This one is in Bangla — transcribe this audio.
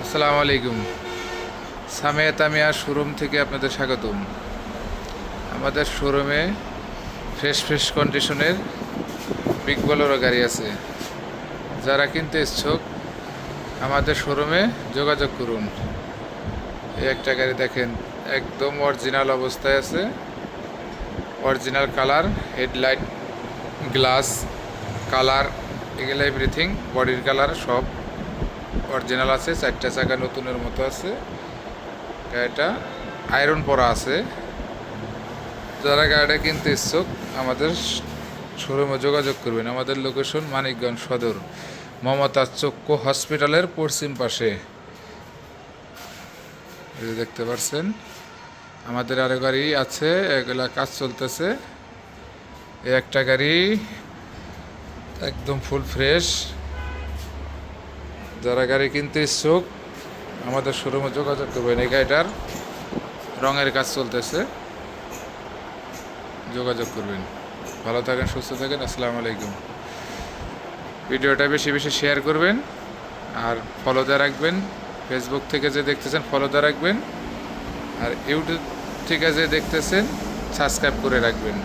আসসালামু আলাইকুম। সামিয়া তামিয়া শোরুম থেকে আপনাদের স্বাগতম। আমাদের শোরুমে ফ্রেশ ফ্রেশ কন্ডিশনের বিগ বোলেরো গাড়ি আছে। যারা কিনতে ইচ্ছুক আমাদের শোরুমে যোগাযোগ করুন। এই একটা গাড়ি দেখেন, একদম অরিজিনাল অবস্থায় আছে। Original colour, headlight, glass colour, এগুলো এভরিথিং, বডির কালার সব অরিজিনাল আছে। চারটা চাকা নতুনের মতো আছে। গাড়িটা আয়রন পরা আছে। যারা গাড়িটা কিনতে ইচ্ছুক আমাদের শোরুমে যোগাযোগ করবেন। আমাদের লোকেশন মানিকগঞ্জ সদর, মমতাজ চক্ষু হসপিটালের পশ্চিম পাশে। এই যে দেখতে পাচ্ছেন আমাদের আরও গাড়ি আছে, এগুলা কাজ চলতেছে। এই একটা গাড়ি একদম ফুল ফ্রেশ। যারা গাড়ি কিনতে ইচ্ছুক আমাদের শোরুমে যোগাযোগ করবেন। এই গাড়িটার রঙের কাজ চলতেছে, যোগাযোগ করবেন। ভালো থাকেন, সুস্থ থাকেন। আসসালামু আলাইকুম। ভিডিওটা বেশি বেশি শেয়ার করবেন আর ফলো দিয়ে রাখবেন। ফেসবুক থেকে যে দেখতেছেন ফলো দিয়ে রাখবেন, আর ইউটিউব থেকে যে দেখতেছেন সাবস্ক্রাইব করে রাখবেন।